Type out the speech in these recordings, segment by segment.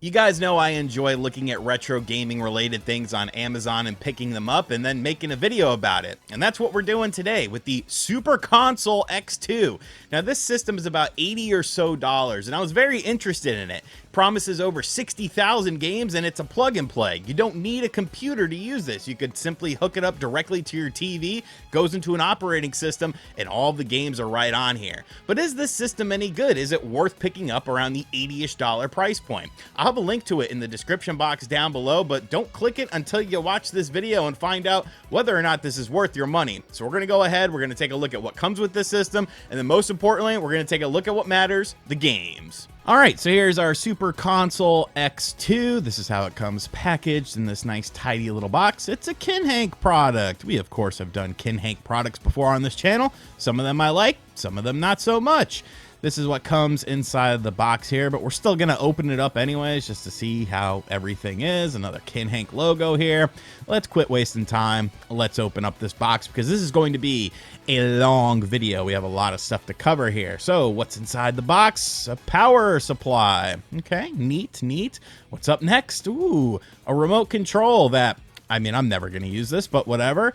You guys know I enjoy looking at retro gaming related things on Amazon and picking them up and then making a video about it. And that's what we're doing today with the Super Console X2. Now this system is about $80 or so, and I was very interested in it. Promises over 60,000 games and it's a plug and play. You don't need a computer to use this. You could simply hook it up directly to your TV, goes into an operating system, and all the games are right on here. But is this system any good? Is it worth picking up around the $80-ish price point? I'll have a link to it in the description box down below, but don't click it until you watch this video and find out whether or not this is worth your money. So we're going to go ahead, we're going to take a look at what comes with this system, and then most importantly, we're going to take a look at what matters, the games. All right, so here's our Super Console X2. This is how it comes packaged in this nice, tidy little box. It's a Kinhank product. We, of course, have done Kinhank products before on this channel. Some of them I like, some of them not so much. This is what comes inside the box here, but we're still going to open it up anyways just to see how everything is. Another Kinhank logo here. Let's quit wasting time. Let's open up this box because this is going to be a long video. We have a lot of stuff to cover here. So what's inside the box? A power supply. Okay, neat, neat. What's up next? Ooh, a remote control that, I mean, I'm never going to use this, but whatever.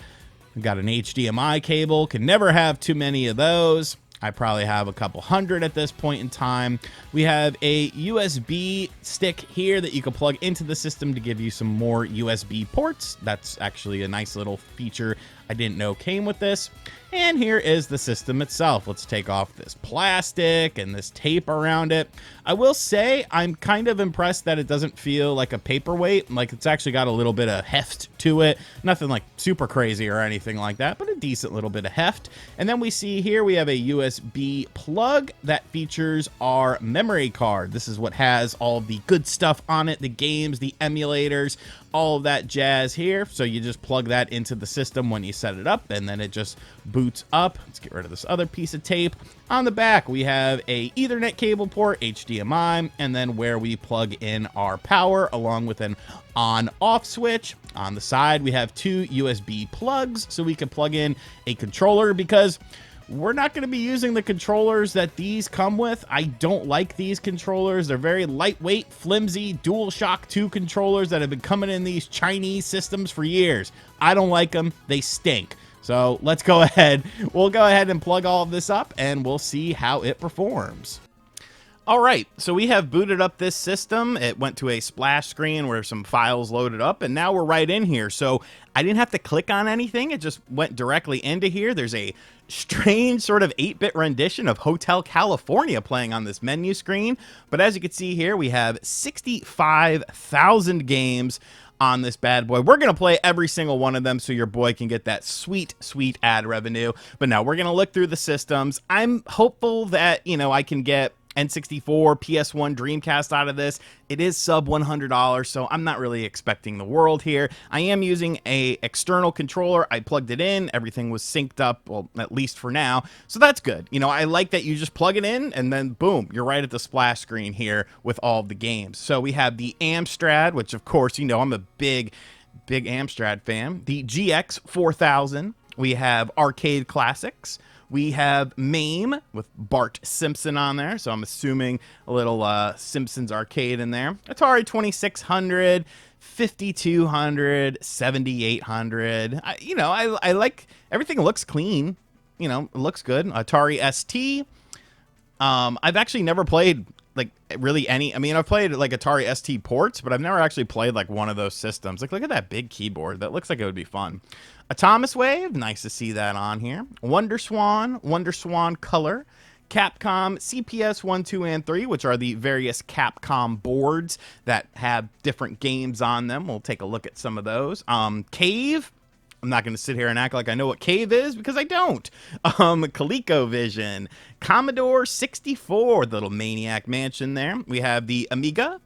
We got an HDMI cable. Can never have too many of those. I probably have a couple hundred at this point in time. We have a USB stick here that you can plug into the system to give you some more USB ports. That's actually a nice little feature I didn't know came with this. And here is the system itself. Let's take off this plastic and this tape around it. I will say I'm kind of impressed that it doesn't feel like a paperweight. Like it's actually got a little bit of heft to it. Nothing like super crazy or anything like that, but a decent little bit of heft. And then we see here we have a USB plug that features our memory card. This is what has all the good stuff on it, the games, the emulators, all of that jazz here. So you just plug that into the system when you set it up, and then it just boots up. Let's get rid of this other piece of tape. On the back, we have a Ethernet cable port, HDMI, and then where we plug in our power along with an on-off switch. On the side, we have two USB plugs so we can plug in a controller because we're not going to be using the controllers that these come with. I don't like these controllers. They're very lightweight, flimsy DualShock 2 controllers that have been coming in these Chinese systems for years. I don't like them. They stink. So let's go ahead. We'll go ahead and plug all of this up and we'll see how it performs. All right, so we have booted up this system. It went to a splash screen where some files loaded up, and now we're right in here. So I didn't have to click on anything. It just went directly into here. There's a strange sort of 8-bit rendition of Hotel California playing on this menu screen. But as you can see here, we have 65,000 games on this bad boy. We're going to play every single one of them so your boy can get that sweet, sweet ad revenue. But now we're going to look through the systems. I'm hopeful that, you know, I can get N64, PS1, Dreamcast out of this. It is sub $100, so I'm not really expecting the world here. I am using a external controller. I plugged it in. Everything was synced up, well, at least for now. So that's good. You know, I like that you just plug it in and then boom, you're right at the splash screen here with all of the games. So we have the Amstrad, which of course, you know, I'm a big Amstrad fan. The GX 4000. We have Arcade Classics. We have MAME with Bart Simpson on there, so I'm assuming a little Simpsons arcade in there. Atari 2600, 5200, 7800. I like everything. Looks clean. You know, it looks good. Atari ST. I've actually never played like really any. I mean, I've played like Atari ST ports, but I've never actually played like one of those systems. Like, look at that big keyboard. That looks like it would be fun. Atomiswave, nice to see that on here. WonderSwan Color, Capcom CPS 1, 2, and 3, which are the various Capcom boards that have different games on them. We'll take a look at some of those. Cave. I'm not going to sit here and act like I know what Cave is because I don't. ColecoVision, Commodore 64, the little Maniac Mansion there. We have the Amiga,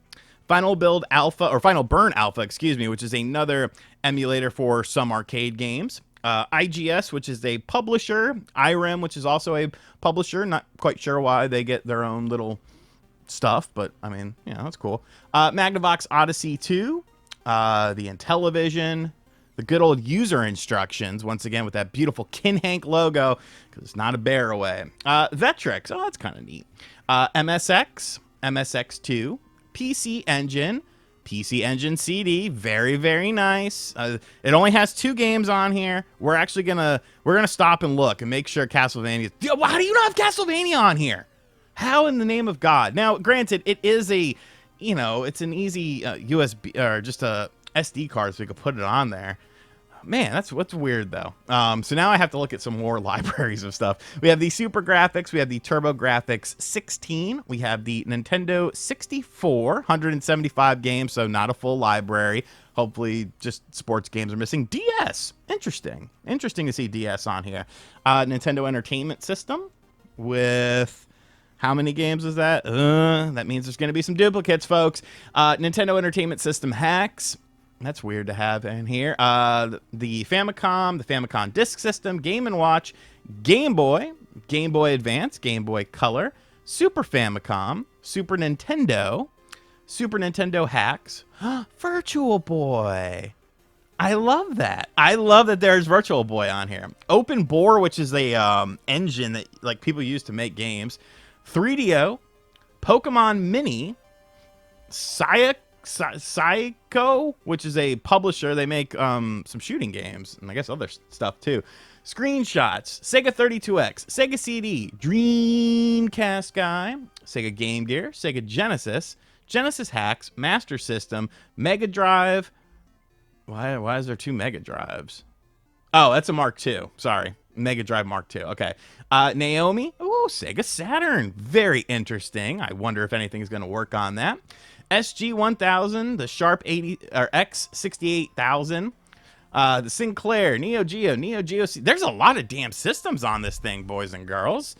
Final Burn Alpha, excuse me, which is another emulator for some arcade games. IGS, which is a publisher. IREM, which is also a publisher. Not quite sure why they get their own little stuff, but I mean, yeah, that's cool. Magnavox Odyssey 2, the Intellivision, the good old user instructions, once again with that beautiful Kinhank logo, because it's not a bear away. Vectrex, oh, that's kind of neat. MSX, MSX2, PC Engine. PC Engine CD, very, very nice. It only has 2 games on here. We're actually gonna stop and look and make sure Castlevania. How do you not have Castlevania on here? How in the name of God? Now, granted, it is a, it's an easy USB or just a SD card, so we could put it on there. Man, that's what's weird though. So now I have to look at some more libraries of stuff. We have the Super Graphics, we have the TurboGrafx 16, we have the Nintendo 64, 175 games, so not a full library. Hopefully just sports games are missing. DS, interesting to see DS on here. Nintendo Entertainment System with how many games is that? That means there's going to be some duplicates, folks. Nintendo Entertainment System hacks. That's weird to have in here. The Famicom Disk System, Game & Watch, Game Boy, Game Boy Advance, Game Boy Color, Super Famicom, Super Nintendo hacks, Virtual Boy. I love that. I love that there's Virtual Boy on here. Open Bore, which is a engine that like people use to make games. 3DO, Pokemon Mini, Psycho, which is a publisher. They make some shooting games and I guess other stuff too. Screenshots, Sega 32X, Sega CD, Dreamcast guy, Sega Game Gear, Sega Genesis, Genesis hacks, Master System, Mega Drive. Why is there 2 Mega Drives? Oh, that's a Mark II. Sorry. Mega Drive Mark II. Okay. Naomi. Oh, Sega Saturn. Very interesting. I wonder if anything's going to work on that. SG-1000, the Sharp 80 or X68000, the Sinclair, Neo Geo, Neo Geo. There's a lot of damn systems on this thing, boys and girls.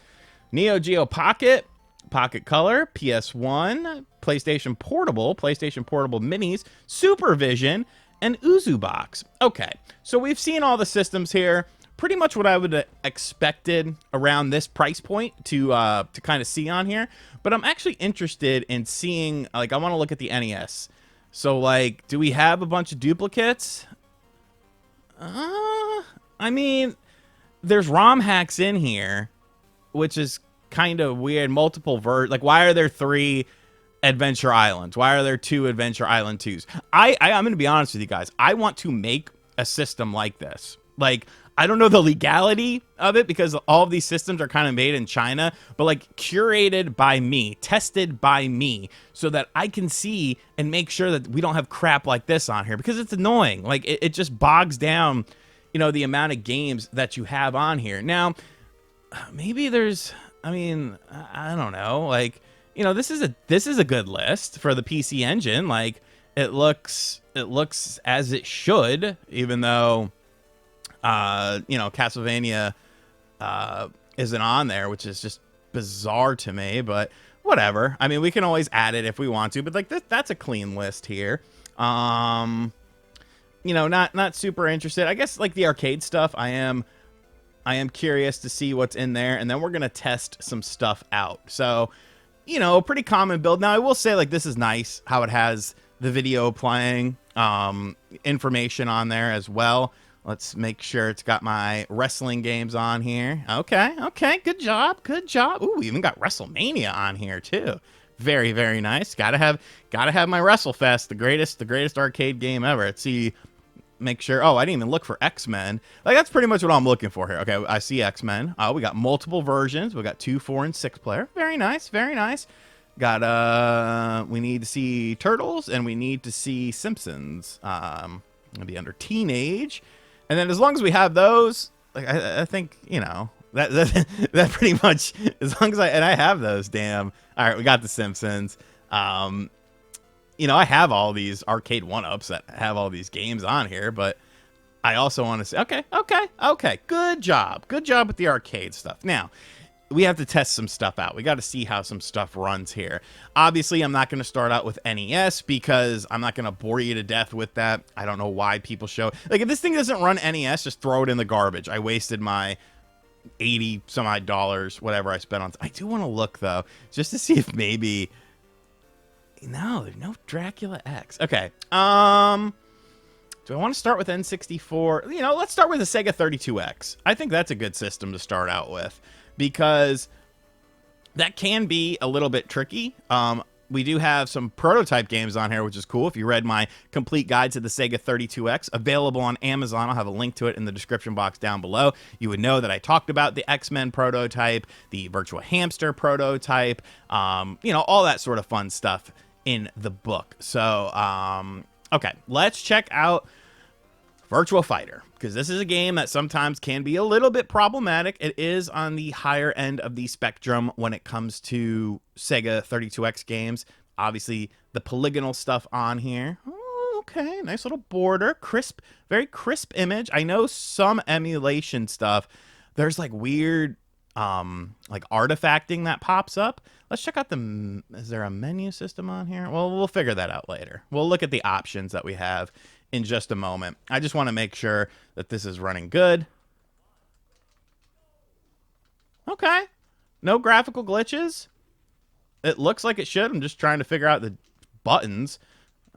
Neo Geo Pocket, Pocket Color, PS1, PlayStation Portable Minis, Supervision, and Uzubox. Okay, so we've seen all the systems here. Pretty much what I would have expected around this price point to kind of see on here. But I'm actually interested in seeing, like, I want to look at the NES. So, like, do we have a bunch of duplicates? I mean, there's ROM hacks in here, which is kind of weird. Multiple like, why are there 3 Adventure Islands? Why are there 2 Adventure Island 2s? I'm going to be honest with you guys. I want to make a system like this. Like, I don't know the legality of it because all of these systems are kind of made in China, but like curated by me, tested by me, so that I can see and make sure that we don't have crap like this on here because it's annoying. Like it just bogs down, the amount of games that you have on here. Now, maybe there's, I don't know. Like, this is a good list for the PC Engine. Like it looks as it should, even though Castlevania isn't on there, which is just bizarre to me, but whatever. I mean, we can always add it if we want to, but like that's a clean list here. Not super interested. I guess like the arcade stuff, I am curious to see what's in there, and then we're gonna test some stuff out. So, a pretty common build. Now, I will say like this is nice how it has the video playing, information on there as well. Let's make sure it's got my wrestling games on here. Okay, good job. Ooh, we even got WrestleMania on here too. Very, very nice. Gotta have my WrestleFest, the greatest arcade game ever. Let's see, make sure. Oh, I didn't even look for X-Men. Like that's pretty much what I'm looking for here. Okay, I see X-Men. We got multiple versions. We got 2, 4, and 6 player. Very nice, very nice. Got we need to see Turtles and we need to see Simpsons. Gonna be under teenage. And then as long as we have those, like I think, that pretty much, as long as I have those, damn. All right, we got the Simpsons. I have all these arcade 1-ups that have all these games on here, but I also want to say, okay. Good job with the arcade stuff. Now, we have to test some stuff out. We got to see how some stuff runs here. Obviously, I'm not going to start out with NES because I'm not going to bore you to death with that. I don't know why people show... Like, if this thing doesn't run NES, just throw it in the garbage. I wasted my $80-some-odd, whatever I spent on... I do want to look, though, just to see if maybe... No, there's no Dracula X. Okay. Do I want to start with N64? Let's start with the Sega 32X. I think that's a good system to start out with, because that can be a little bit tricky. we do have some prototype games on here, which is cool. If you read my complete guide to the Sega 32X, available on Amazon, I'll have a link to it in the description box down below. You would know that I talked about the X-Men prototype, the Virtua Hamster prototype, all that sort of fun stuff in the book. So, okay, let's check out Virtua Fighter, because this is a game that sometimes can be a little bit problematic. It is on the higher end of the spectrum when it comes to Sega 32X games. Obviously, the polygonal stuff on here. Oh, okay, nice little border. Crisp, very crisp image. I know some emulation stuff, there's like weird like artifacting that pops up. Let's check out is there a menu system on here? Well, we'll figure that out later. We'll look at the options that we have in just a moment. I just want to make sure that this is running good. Okay. No graphical glitches. It looks like it should. I'm just trying to figure out the buttons.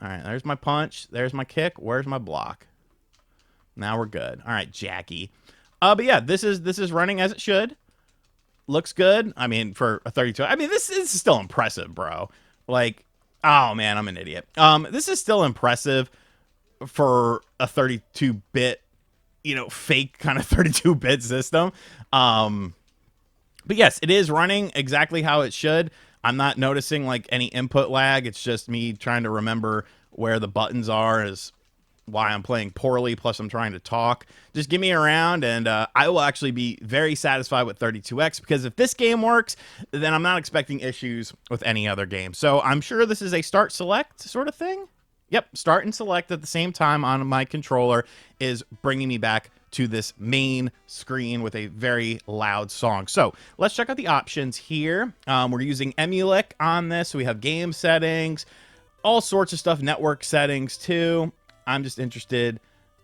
All right, there's my punch. There's my kick. Where's my block? Now we're good. All right, Jackie. But yeah, this is running as it should. Looks good. I mean, for a 32. I mean, this is still impressive, bro. Like, oh man, I'm an idiot. This is still impressive for a 32-bit, fake kind of 32-bit system. But yes, it is running exactly how it should. I'm not noticing like any input lag. It's just me trying to remember where the buttons are is why I'm playing poorly. Plus I'm trying to talk. Just give me a round and I will actually be very satisfied with 32X, because if this game works, then I'm not expecting issues with any other game. So I'm sure this is a start select sort of thing. Yep, start and select at the same time on my controller is bringing me back to this main screen with a very loud song. So let's check out the options here. We're using Emulic on this. So we have game settings, all sorts of stuff, network settings too. I'm just interested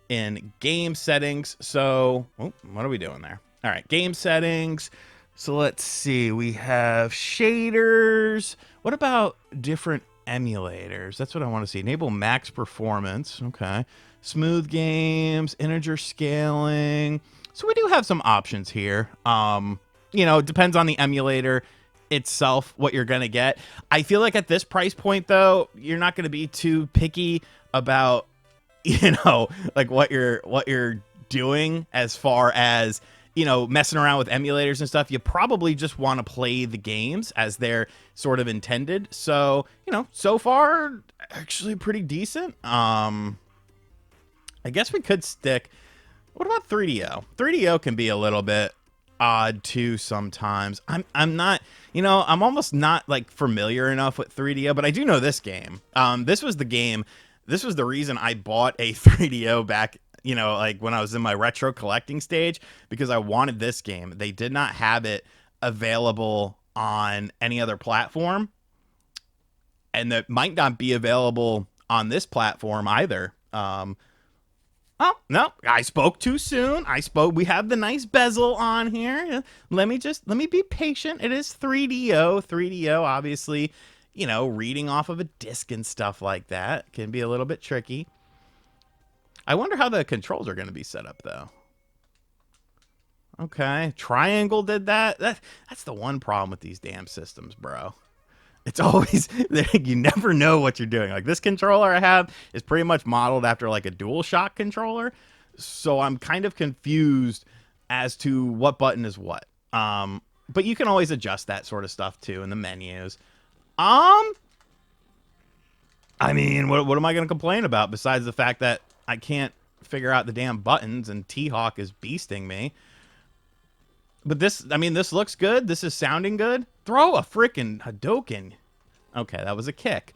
in game settings. So what are we doing there? All right, game settings. So let's see. We have shaders. What about different emulators? That's what I want to see. Enable max performance. Okay. Smooth games, integer scaling. So we do have some options here. It depends on the emulator itself what you're going to get. I feel like at this price point though, you're not going to be too picky about like what you're doing as far as messing around with emulators and stuff. You probably just want to play the games as they're sort of intended. So, so far, actually pretty decent. I guess we could stick. What about 3DO? 3DO can be a little bit odd too sometimes. I'm not, I'm almost not like familiar enough with 3DO, but I do know this game. This was the reason I bought a 3DO back, like when I was in my retro collecting stage, because I wanted this game. They did not have it available on any other platform, and that might not be available on this platform either. Oh, no, I spoke too soon. We have the nice bezel on here. Let me be patient. It is 3DO. 3DO, obviously, reading off of a disc and stuff like that can be a little bit tricky. I wonder how the controls are going to be set up, though. Okay, Triangle did that. That's the one problem with these damn systems, bro. It's always, you never know what you're doing. Like this controller I have is pretty much modeled after like a DualShock controller. So I'm kind of confused as to what button is what. But you can always adjust that sort of stuff too in the menus. I mean, what am I going to complain about besides the fact that I can't figure out the damn buttons and T-Hawk is beasting me. But this looks good. This is sounding good. Throw a freaking Hadouken. Okay, that was a kick.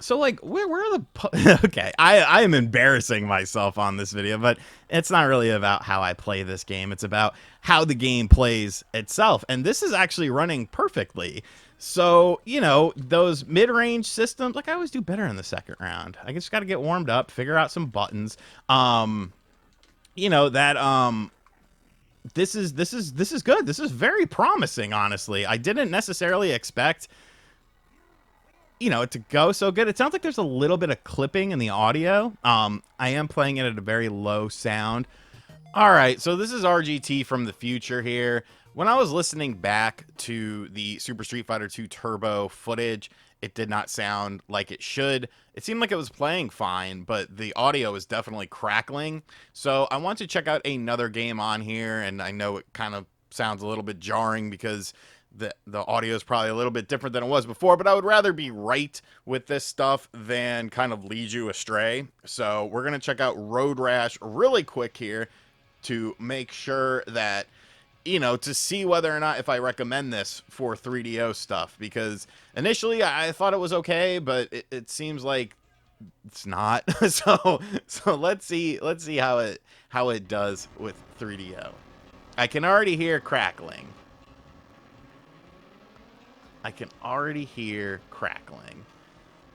So, like, where are the... Okay, I am embarrassing myself on this video, but it's not really about how I play this game. It's about how the game plays itself. And this is actually running perfectly. So, those mid-range systems... Like, I always do better in the second round. I just got to get warmed up, figure out some buttons. This is good. This is very promising, honestly. I didn't necessarily expect, it to go so good. It sounds like there's a little bit of clipping in the audio. I am playing it at a very low sound. All right, so this is RGT from the future here. When I was listening back to the Super Street Fighter 2 Turbo footage, It did not sound like it should. It seemed like it was playing fine, but the audio is definitely crackling. So I want to check out another game on here, and I know it kind of sounds a little bit jarring because the audio is probably a little bit different than it was before, but I would rather be right with this stuff than kind of lead you astray. So we're going to check out Road Rash really quick here to make sure that, you know, to see whether or not if I recommend this for 3DO stuff, because initially I thought it was okay, but it seems like it's not. so let's see how it does with 3DO. I can already hear crackling. I can already hear crackling.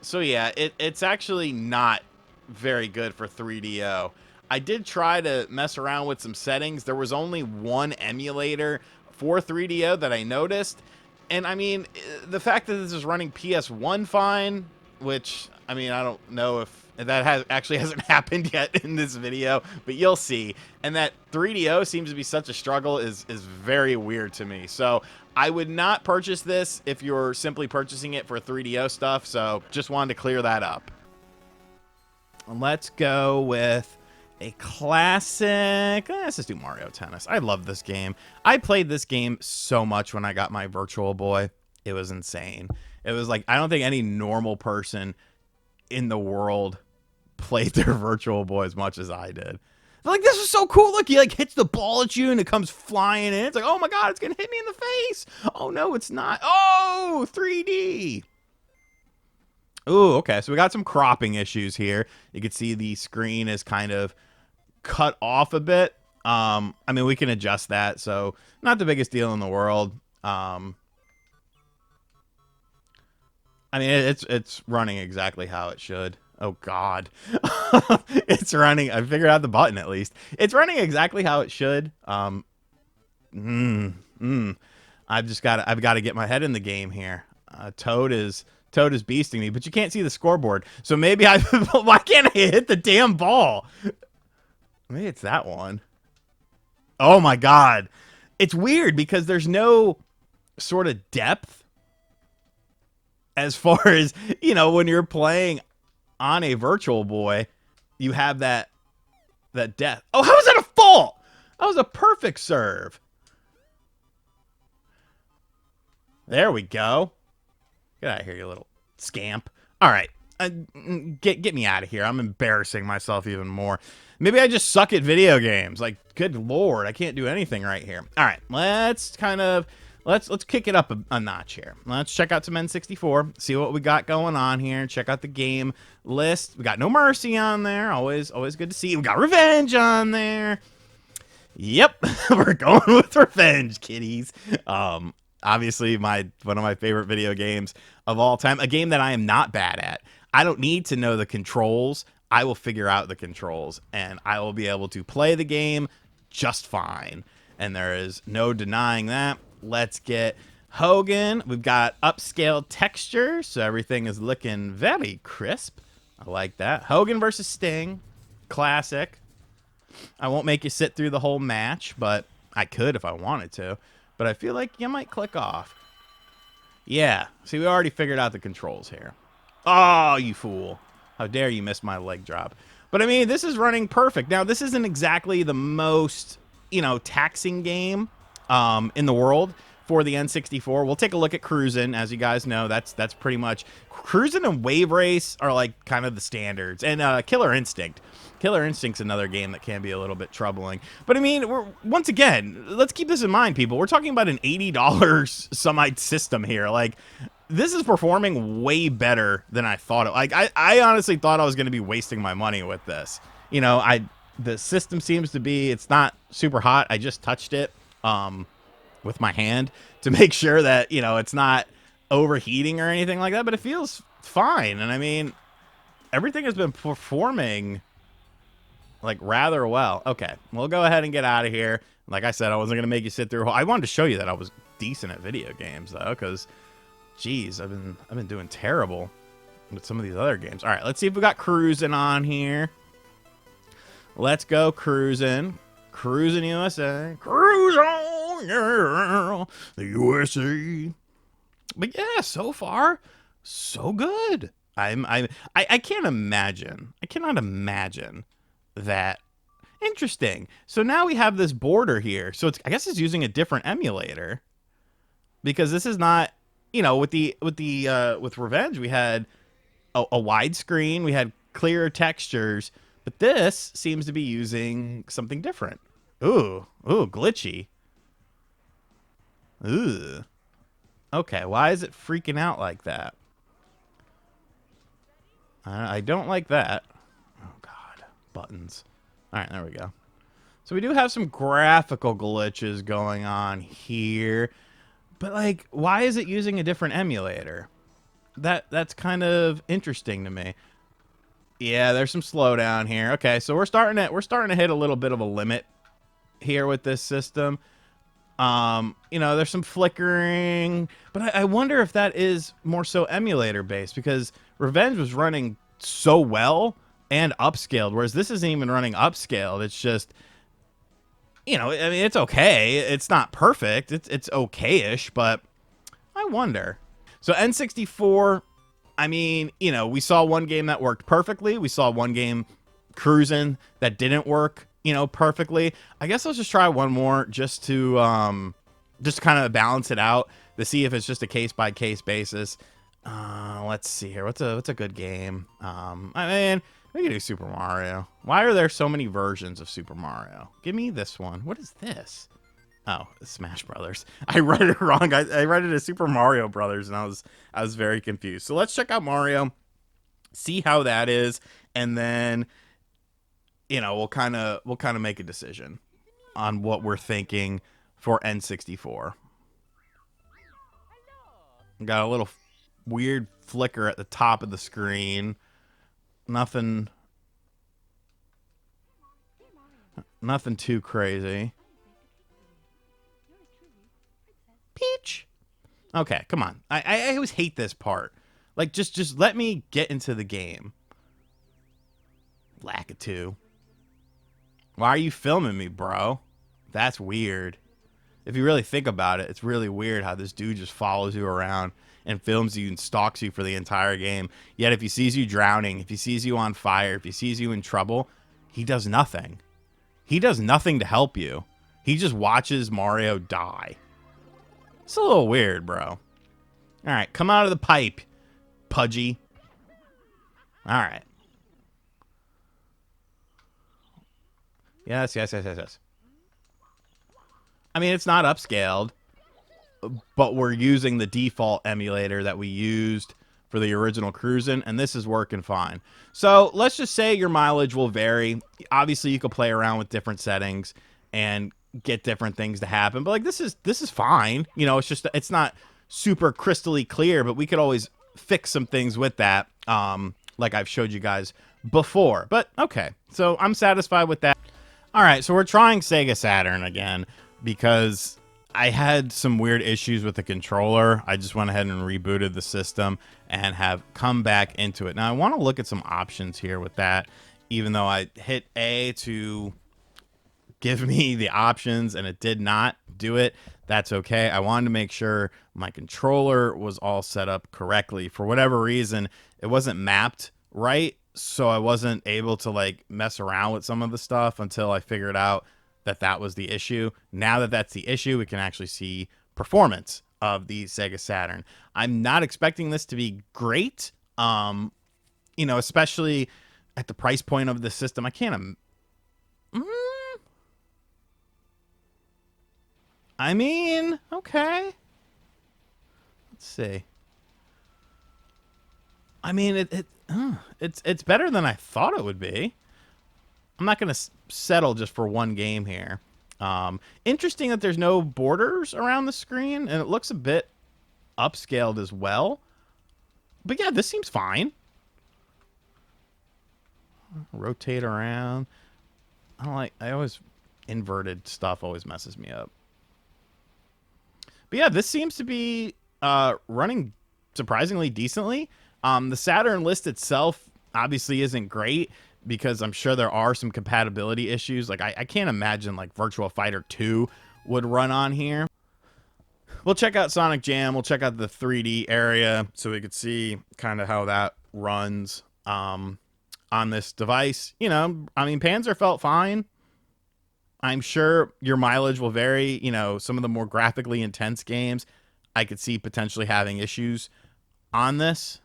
So yeah, it's actually not very good for 3DO. I did try to mess around with some settings. There was only one emulator for 3DO that I noticed. And I mean, the fact that this is running PS1 fine, which, I mean, I don't know if that actually hasn't happened yet in this video, but you'll see. And that 3DO seems to be such a struggle is very weird to me. So I would not purchase this if you're simply purchasing it for 3DO stuff. So just wanted to clear that up. Let's go with a classic. Let's just do Mario Tennis. I love this game. I played this game so much when I got my Virtual Boy. It was insane. It was like, I don't think any normal person in the world played their Virtual Boy as much as I did. Like, this is so cool. Look, he like hits the ball at you and it comes flying in. It's like, oh my God, it's going to hit me in the face. Oh no, it's not. Oh, 3D. Ooh, okay. So we got some cropping issues here. You can see the screen is kind of cut off a bit. I mean, we can adjust that. So not the biggest deal in the world. I mean, it's running exactly how it should. Oh God, it's running. I figured out the button at least. It's running exactly how it should. I've got to get my head in the game here. Toad is beasting me, but you can't see the scoreboard. So maybe why can't I hit the damn ball? Maybe it's that one. Oh my God, it's weird because there's no sort of depth as far as, you know, when you're playing on a Virtual Boy, you have that depth. Oh, how was that a fault? That was a perfect serve. There we go. Get out of here, you little scamp. All right. Get me out of here. I'm embarrassing myself even more. Maybe I just suck at video games. Like, good Lord, I can't do anything right here. All right, let's kick it up a notch here. Let's check out some N64, see what we got going on here. Check out the game list. We got No Mercy on there. Always good to see. We got Revenge on there. Yep, we're going with Revenge, kiddies. Obviously, one of my favorite video games of all time. A game that I am not bad at. I don't need to know the controls. I will figure out the controls, and I will be able to play the game just fine. And there is no denying that. Let's get Hogan. We've got upscale texture, so everything is looking very crisp. I like that. Hogan versus Sting. Classic. I won't make you sit through the whole match, but I could if I wanted to. But I feel like you might click off. Yeah. See, we already figured out the controls here. Oh, you fool. How dare you miss my leg drop. But, I mean, this is running perfect. Now, this isn't exactly the most, you know, taxing game in the world for the N64. We'll take a look at Cruisin'. As you guys know, that's pretty much... Cruisin' and Wave Race are, like, kind of the standards. And Killer Instinct. Killer Instinct's another game that can be a little bit troubling. But, I mean, once again, let's keep this in mind, people. We're talking about an $80 Summite system here. Like, this is performing way better than I thought. Like, I honestly thought I was going to be wasting my money with this. You know, the system seems to be... It's not super hot. I just touched it with my hand to make sure that, you know, it's not overheating or anything like that. But it feels fine. And, I mean, everything has been performing... like rather well. Okay, we'll go ahead and get out of here. Like I said, I wasn't gonna make you sit through. I wanted to show you that I was decent at video games though, because, geez, I've been doing terrible with some of these other games. All right, let's see if we got Cruisin' on here. Let's go Cruisin'. Cruisin' USA. Cruise on, yeah, the USA. But yeah, so far, so good. I can't imagine. I cannot imagine that. Interesting. So now we have this border here. So it's, I guess it's using a different emulator, because this is not, you know, with Revenge we had a widescreen, we had clearer textures, but this seems to be using something different. Ooh, glitchy. Ooh. Okay, why is it freaking out like that? I don't like that. Oh god, buttons. All right, there we go. So we do have some graphical glitches going on here, but like, why is it using a different emulator? That's kind of interesting to me. Yeah, there's some slowdown here. Okay, so we're starting to hit a little bit of a limit here with this system. You know, there's some flickering, but I wonder if that is more so emulator based, because Revenge was running so well and upscaled, whereas this isn't even running upscaled. It's just, you know, I mean, it's okay. It's not perfect. It's okay-ish, but I wonder. So N64, I mean, you know, we saw one game that worked perfectly. We saw one game cruising that didn't work, you know, perfectly. I guess let's just try one more just to kind of balance it out to see if it's just a case by case basis. Let's see here. What's a good game? I mean, we can do Super Mario. Why are there so many versions of Super Mario? Give me this one. What is this? Oh, Smash Brothers. I read it wrong. I read it as Super Mario Brothers, and I was very confused. So let's check out Mario, see how that is, and then, you know, we'll kind of make a decision on what we're thinking for N64. Got a little weird flicker at the top of the screen. Nothing too crazy. Peach. Okay, come on. I always hate this part. Like, just let me get into the game. Lakitu. Why are you filming me, bro? That's weird. If you really think about it, it's really weird how this dude just follows you around and films you and stalks you for the entire game. Yet if he sees you drowning, if he sees you on fire, if he sees you in trouble, he does nothing. He does nothing to help you. He just watches Mario die. It's a little weird, bro. All right, come out of the pipe, Pudgy. All right. Yes. I mean, it's not upscaled, but we're using the default emulator that we used for the original cruising, and this is working fine. So let's just say your mileage will vary. Obviously, you could play around with different settings and get different things to happen, but like, this is fine. You know, it's not super crystally clear, but we could always fix some things with that, like I've showed you guys before. But okay, so I'm satisfied with that. All right, so we're trying Sega Saturn again because I had some weird issues with the controller. I just went ahead and rebooted the system and have come back into it. Now, I want to look at some options here with that, even though I hit A to give me the options and it did not do it. That's okay. I wanted to make sure my controller was all set up correctly. For whatever reason, it wasn't mapped right, so I wasn't able to like mess around with some of the stuff until I figured out that was the issue. Now that that's the issue, we can actually see performance of the Sega Saturn. I'm not expecting this to be great, you know, especially at the price point of the system. I can't. I mean, okay. Let's see. I mean, it's better than I thought it would be. I'm not going to settle just for one game here. Interesting that there's no borders around the screen, and it looks a bit upscaled as well. But yeah, this seems fine. Rotate around. I always, inverted stuff always messes me up. But yeah, this seems to be running surprisingly decently. The Saturn list itself obviously isn't great, because I'm sure there are some compatibility issues. Like, I can't imagine like Virtua Fighter 2 would run on here. We'll check out Sonic Jam. We'll check out the 3D area so we could see kind of how that runs on this device. You know, I mean, Panzer felt fine. I'm sure your mileage will vary. You know, some of the more graphically intense games, I could see potentially having issues on this.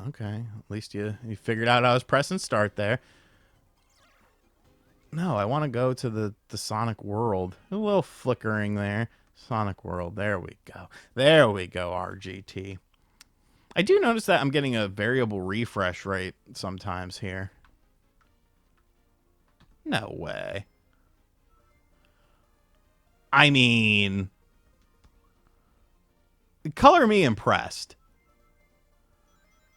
Okay, at least you figured out I was pressing start there. No, I want to go to the Sonic World. A little flickering there. Sonic World. There we go. There we go, RGT. I do notice that I'm getting a variable refresh rate sometimes here. No way. I mean, color me impressed.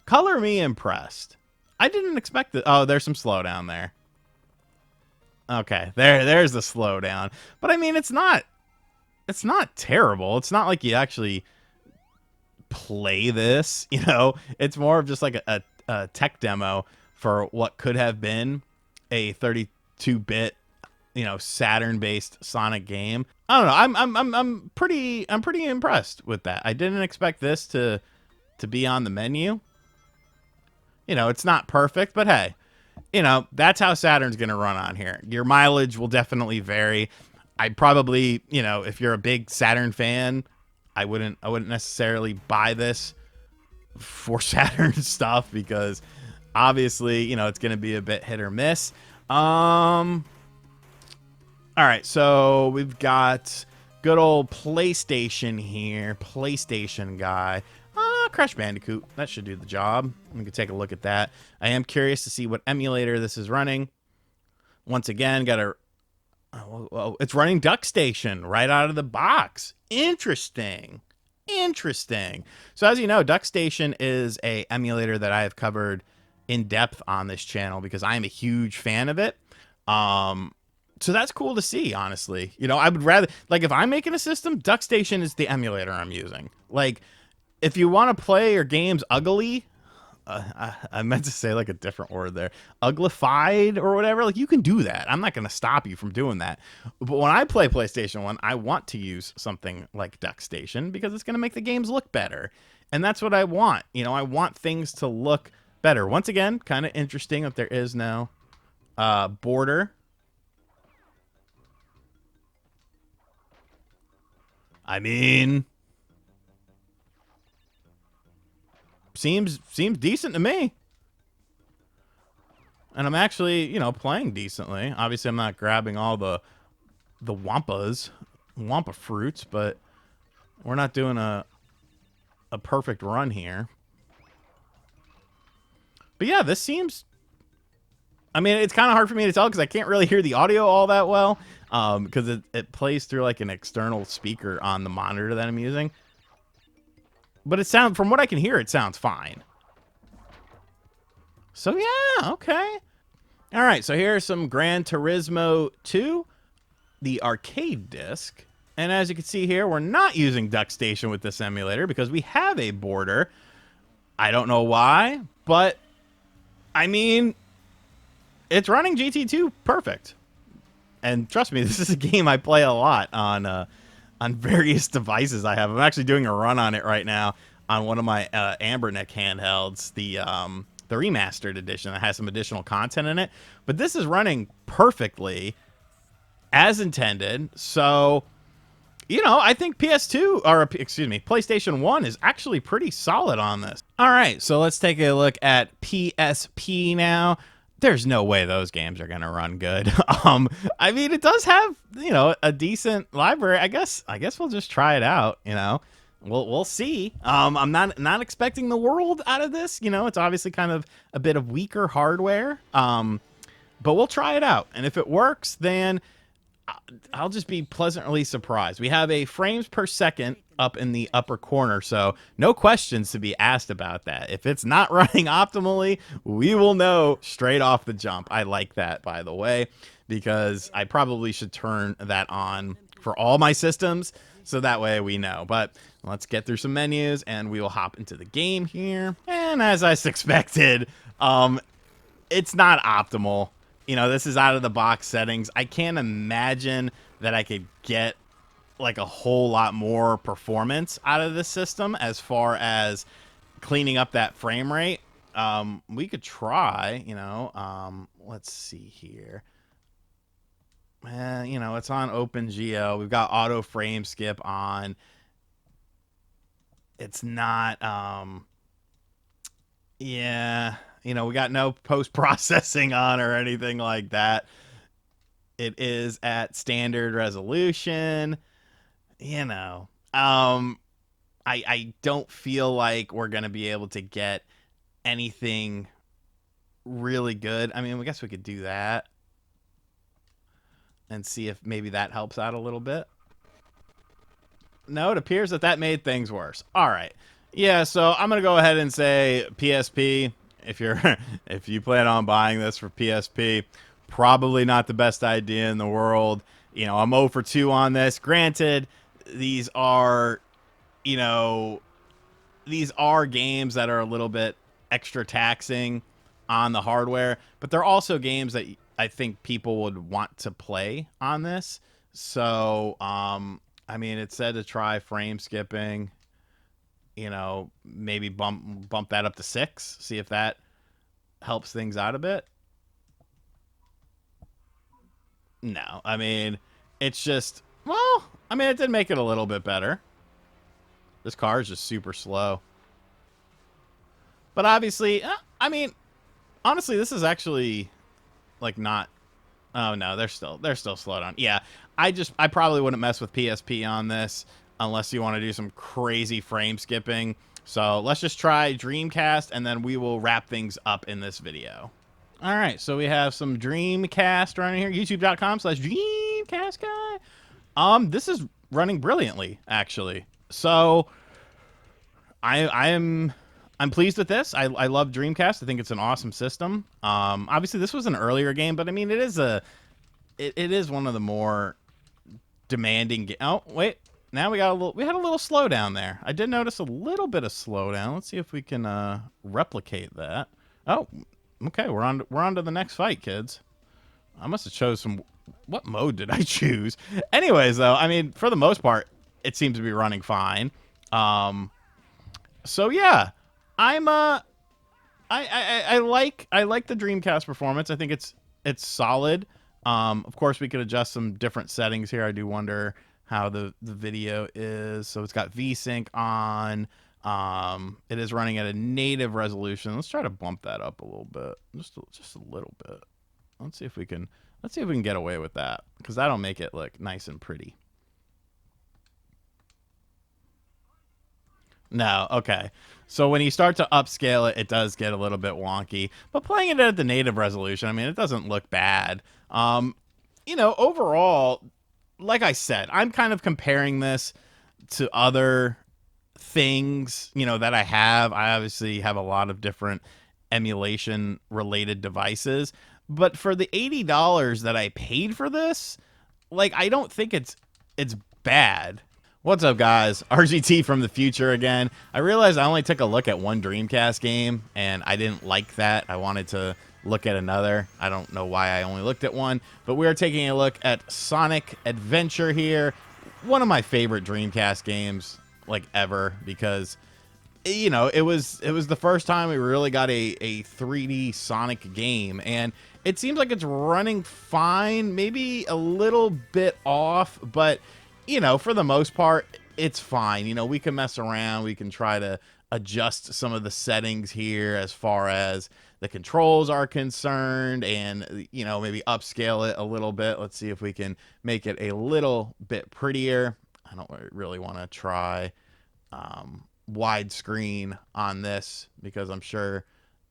Color me impressed. I didn't expect it. Oh, there's some slowdown there. Okay, there's the slowdown. But I mean, it's not terrible. It's not like you actually play this, you know. It's more of just like a tech demo for what could have been a 32-bit, you know, Saturn-based Sonic game. I don't know. I'm pretty impressed with that. I didn't expect this to be on the menu. You know, it's not perfect, but hey, you know, that's how Saturn's going to run on here. Your mileage will definitely vary. I probably, you know, if you're a big Saturn fan, I wouldn't necessarily buy this for Saturn stuff because obviously, you know, it's going to be a bit hit or miss. All right, so we've got good old PlayStation here. PlayStation guy. Crash Bandicoot. That should do the job. We can take a look at that. I am curious to see what emulator this is running. Once again, got a... Oh, it's running DuckStation right out of the box. Interesting. Interesting. So as you know, DuckStation is a emulator that I have covered in depth on this channel because I am a huge fan of it. So that's cool to see, honestly. You know, I would rather... Like, if I'm making a system, DuckStation is the emulator I'm using. Like... If you want to play your games ugly, I meant to say like a different word there, uglified or whatever, like you can do that. I'm not going to stop you from doing that. But when I play PlayStation 1, I want to use something like DuckStation because it's going to make the games look better. And that's what I want. You know, I want things to look better. Once again, kind of interesting that there is no border. I mean... Seems decent to me. And I'm actually, you know, playing decently. Obviously, I'm not grabbing all the Wampa fruits, but we're not doing a perfect run here. But yeah, this seems... I mean, it's kind of hard for me to tell because I can't really hear the audio all that well because it plays through like an external speaker on the monitor that I'm using. But it sounds, from what I can hear, it sounds fine. So yeah, okay. All right, so here's some Gran Turismo 2, the arcade disc. And as you can see here, we're not using DuckStation with this emulator because we have a border. I don't know why, but I mean, it's running GT2 perfect. And trust me, this is a game I play a lot on various devices I have. I'm actually doing a run on it right now on one of my Amberneck handhelds, the remastered edition that has some additional content in it. But this is running perfectly as intended. So, you know, I think PlayStation 1 is actually pretty solid on this. All right, so let's take a look at PSP now. There's no way those games are gonna run good. I mean, it does have, you know, a decent library. I guess we'll just try it out. You know, we'll see. I'm not expecting the world out of this. You know, it's obviously kind of a bit of weaker hardware. But we'll try it out, and if it works, then I'll just be pleasantly surprised. We have a frames per second up in the upper corner, so no questions to be asked about that. If it's not running optimally, we will know straight off the jump. I like that, by the way, because I probably should turn that on for all my systems, so that way we know. But let's get through some menus, and we will hop into the game here. And as I suspected, it's not optimal. You know, this is out of the box settings. I can't imagine that I could get like a whole lot more performance out of this system as far as cleaning up that frame rate. We could try, let's see here. It's on OpenGL. We've got auto frame skip on. It's not, yeah, we got no post processing on or anything like that. It is at standard resolution. You know, um, I don't feel like we're gonna be able to get anything really good. I mean, I guess we could do that and see if maybe that helps out a little bit. No, it appears that that made things worse. All right. Yeah, so I'm going to go ahead and say PSP. If you're if you plan on buying this for PSP, probably not the best idea in the world. I'm 0 for 2 on this. Granted, these are, you know, these are games that are a little bit extra taxing on the hardware, but they're also games that I think people would want to play on this. So, I mean, it said to try frame skipping, maybe bump that up to 6, see if that helps things out a bit. No, I mean, it's just, well, I mean, it did make it a little bit better. This car is just super slow. But obviously, I mean, honestly, this is actually like not. Oh no, they're still slow down. Yeah, I probably wouldn't mess with PSP on this unless you want to do some crazy frame skipping. So let's just try Dreamcast, and then we will wrap things up in this video. All right, so we have some Dreamcast running here. YouTube.com/Dreamcast guy. This is running brilliantly, actually. So I'm pleased with this. I love Dreamcast. I think it's an awesome system. Obviously this was an earlier game, but I mean it is one of the more demanding. Oh wait, now we had a little slowdown there. I did notice a little bit of slowdown. Let's see if we can replicate that. Oh, okay, we're on to the next fight, kids. I must have chose some. What mode did I choose? Anyways, though, I mean for the most part, it seems to be running fine. So yeah. I like the Dreamcast performance. I think it's solid. Of course, we could adjust some different settings here. I do wonder how the video is. So it's got VSync on. It is running at a native resolution. Let's try to bump that up a little bit, just a little bit. Let's see if we can get away with that, because that'll make it look nice and pretty. No, okay. So when you start to upscale it, it does get a little bit wonky. But playing it at the native resolution, I mean, it doesn't look bad. Overall, like I said, I'm kind of comparing this to other things, that I have. I obviously have a lot of different emulation-related devices. But for the $80 that I paid for this, like, I don't think it's bad. What's up, guys? RGT from the future again. I realized I only took a look at one Dreamcast game, and I didn't like that. I wanted to look at another. I don't know why I only looked at one, but we are taking a look at Sonic Adventure here. One of my favorite Dreamcast games, like, ever, because, it was the first time we really got a 3D Sonic game, and it seems like it's running fine, maybe a little bit off, but for the most part, it's fine. We can mess around. We can try to adjust some of the settings here as far as the controls are concerned, and, maybe upscale it a little bit. Let's see if we can make it a little bit prettier. I don't really want to try widescreen on this, because I'm sure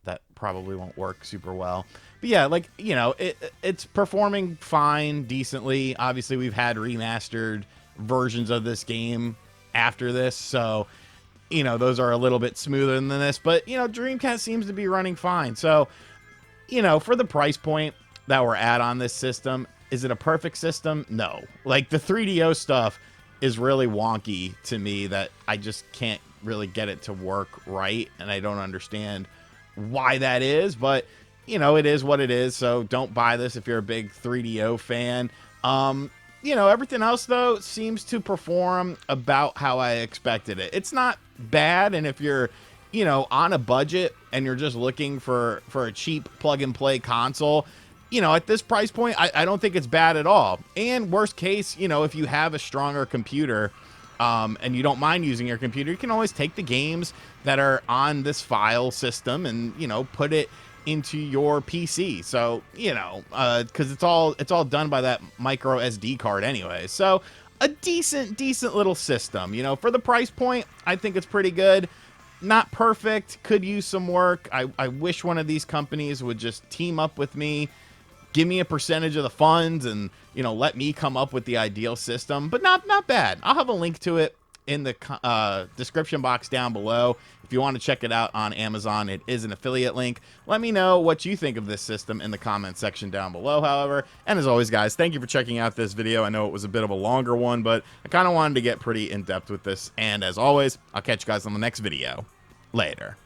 that probably won't work super well. But yeah, like, it's performing fine, decently. Obviously, we've had remastered versions of this game after this, so those are a little bit smoother than this, but Dreamcast seems to be running fine. So for the price point that we're at on this system, is it a perfect system? No. Like, the 3DO stuff is really wonky to me, that I just can't really get it to work right, and I don't understand why that is, but it is what it is. So don't buy this if you're a big 3DO fan. you know, everything else, though, seems to perform about how I expected it. It's not bad, and if you're, you know, on a budget and you're just looking for a cheap plug-and-play console, you know, at this price point, I don't think it's bad at all. And worst case, you know, if you have a stronger computer, and you don't mind using your computer, you can always take the games that are on this file system and, you know, put it into your PC. So, you know, because it's all done by that micro SD card anyway. So a decent little system, you know, for the price point. I think it's pretty good. Not perfect, could use some work. I wish one of these companies would just team up with me, give me a percentage of the funds, and, you know, let me come up with the ideal system. But not bad. I'll have a link to it in the description box down below. If you want to check it out on Amazon, it is an affiliate link. Let me know what you think of this system in the comment section down below, however. And as always, guys, thank you for checking out this video. I know it was a bit of a longer one, but I kind of wanted to get pretty in-depth with this. And as always, I'll catch you guys on the next video. Later.